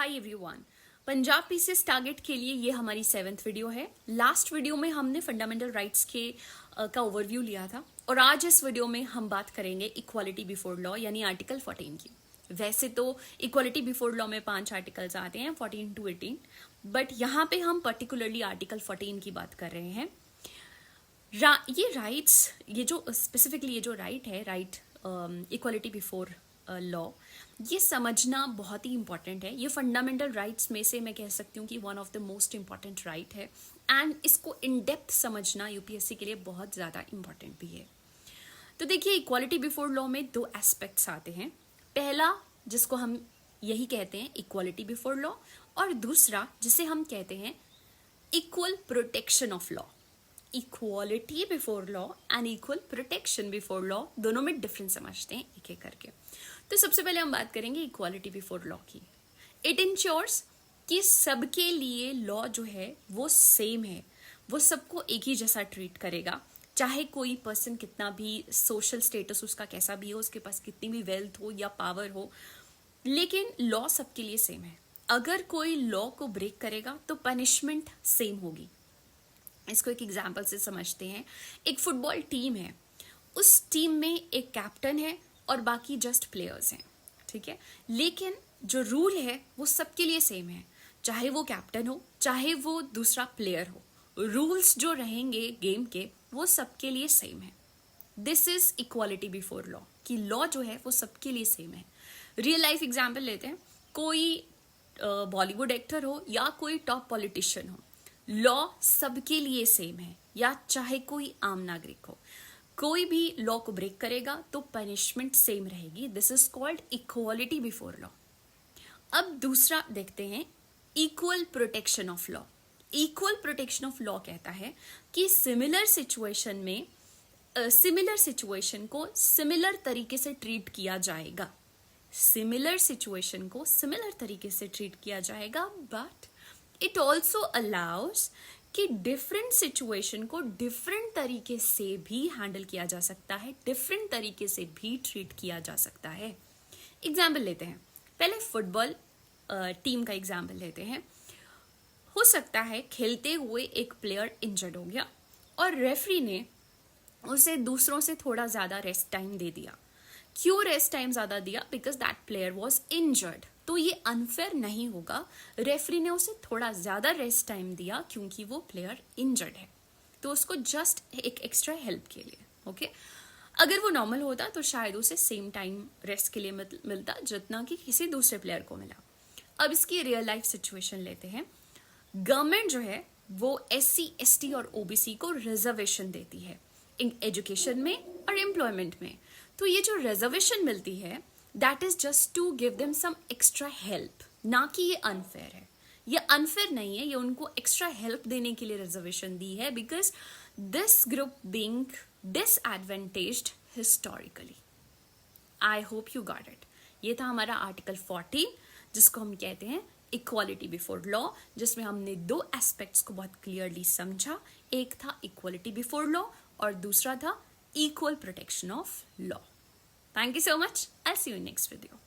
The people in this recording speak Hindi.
Hi everyone, Punjab PCS target के लिए ये हमारी 7th वीडियो है। लास्ट वीडियो में हमने फंडामेंटल राइट्स का ओवरव्यू लिया था और आज इस वीडियो में हम बात करेंगे इक्वालिटी बिफोर लॉ यानी आर्टिकल 14 की। वैसे तो इक्वालिटी बिफोर लॉ में 5 आर्टिकल्स आते हैं 14 to 18, बट यहाँ पे हम पर्टिकुलरली आर्टिकल 14 की बात कर रहे हैं। ये राइट्स, ये जो स्पेसिफिकली ये जो राइट है, राइट इक्वालिटी बिफोर लॉ, ये समझना बहुत ही इंपॉर्टेंट है। ये फंडामेंटल राइट्स में से मैं कह सकती हूँ कि one of the most important right है एंड इसको इन डेप्थ समझना यूपीएससी के लिए बहुत ज़्यादा इंपॉर्टेंट भी है। तो देखिए, इक्वालिटी बिफोर लॉ में 2 एस्पेक्ट्स आते हैं। पहला, जिसको हम यही कहते हैं इक्वालिटी बिफोर लॉ, और दूसरा जिसे हम कहते हैं equal protection of law. Equality before law and equal protection before law, दोनों में डिफरेंस समझते हैं एक एक करके। तो सबसे पहले हम बात करेंगे इक्वालिटी बिफोर लॉ की। इट इंश्योर्स कि सबके लिए लॉ जो है वो सेम है, वो सबको एक ही जैसा ट्रीट करेगा, चाहे कोई पर्सन कितना भी सोशल स्टेटस उसका कैसा भी हो, उसके पास कितनी भी वेल्थ हो या पावर हो, लेकिन लॉ सबके लिए सेम है। अगर कोई लॉ को ब्रेक करेगा तो पनिशमेंट सेम होगी। इसको एक एग्जाम्पल से समझते हैं। एक फुटबॉल टीम है, उस टीम में एक कैप्टन है और बाकी जस्ट प्लेयर्स हैं, ठीक है। लेकिन जो रूल है वो सबके लिए सेम है, चाहे वो कैप्टन हो चाहे वो दूसरा प्लेयर हो, रूल्स जो रहेंगे गेम के वो सबके लिए सेम है। This is equality before law, कि लॉ जो है वो सबके लिए सेम है। रियल लाइफ एग्जाम्पल लेते हैं। कोई बॉलीवुड एक्टर हो या कोई टॉप पॉलिटिशियन हो, लॉ सबके लिए सेम है, या चाहे कोई आम नागरिक हो, कोई भी लॉ को ब्रेक करेगा तो पनिशमेंट सेम रहेगी। This is called equality before law. अब दूसरा देखते हैं, equal protection of law. Equal protection of law कहता है कि सिमिलर सिचुएशन में सिमिलर सिचुएशन को सिमिलर तरीके से ट्रीट किया जाएगा। सिमिलर सिचुएशन को सिमिलर तरीके से ट्रीट किया जाएगा, बट इट ऑल्सो अलाउस कि डिफरेंट सिचुएशन को डिफरेंट तरीके से भी हैंडल किया जा सकता है, डिफरेंट तरीके से भी ट्रीट किया जा सकता है। एग्जाम्पल लेते हैं, पहले फुटबॉल टीम का एग्जाम्पल लेते हैं। हो सकता है खेलते हुए एक प्लेयर इंजर्ड हो गया और रेफरी ने उसे दूसरों से थोड़ा ज़्यादा रेस्ट टाइम दे दिया। क्यों रेस्ट टाइम ज़्यादा दिया? Because that player was injured. तो ये अनफेयर नहीं होगा, रेफरी ने उसे थोड़ा ज़्यादा रेस्ट टाइम दिया क्योंकि वो प्लेयर इंजर्ड है, तो उसको जस्ट एक एक्स्ट्रा हेल्प के लिए, ओके। अगर वो नॉर्मल होता तो शायद उसे सेम टाइम रेस्ट के लिए मिलता जितना कि किसी दूसरे प्लेयर को मिला। अब इसकी रियल लाइफ सिचुएशन लेते हैं। गवर्नमेंट जो है वो SC, ST और OBC को रिजर्वेशन देती है एजुकेशन में और एम्प्लॉयमेंट में। तो ये जो रिजर्वेशन मिलती है, that is just to give them some extra help, ना कि ये अनफेयर है। ये अनफेयर नहीं है, ये उनको एक्स्ट्रा हेल्प देने के लिए रिजर्वेशन दी है, because this group being disadvantaged historically. I hope you got it. ये था हमारा आर्टिकल 14, जिसको हम कहते हैं इक्वालिटी बिफोर लॉ, जिसमें हमने 2 एस्पेक्ट्स को बहुत क्लियरली समझा। एक था इक्वालिटी बिफोर लॉ और दूसरा था equal protection of law. Thank you so much. I'll see you in next video.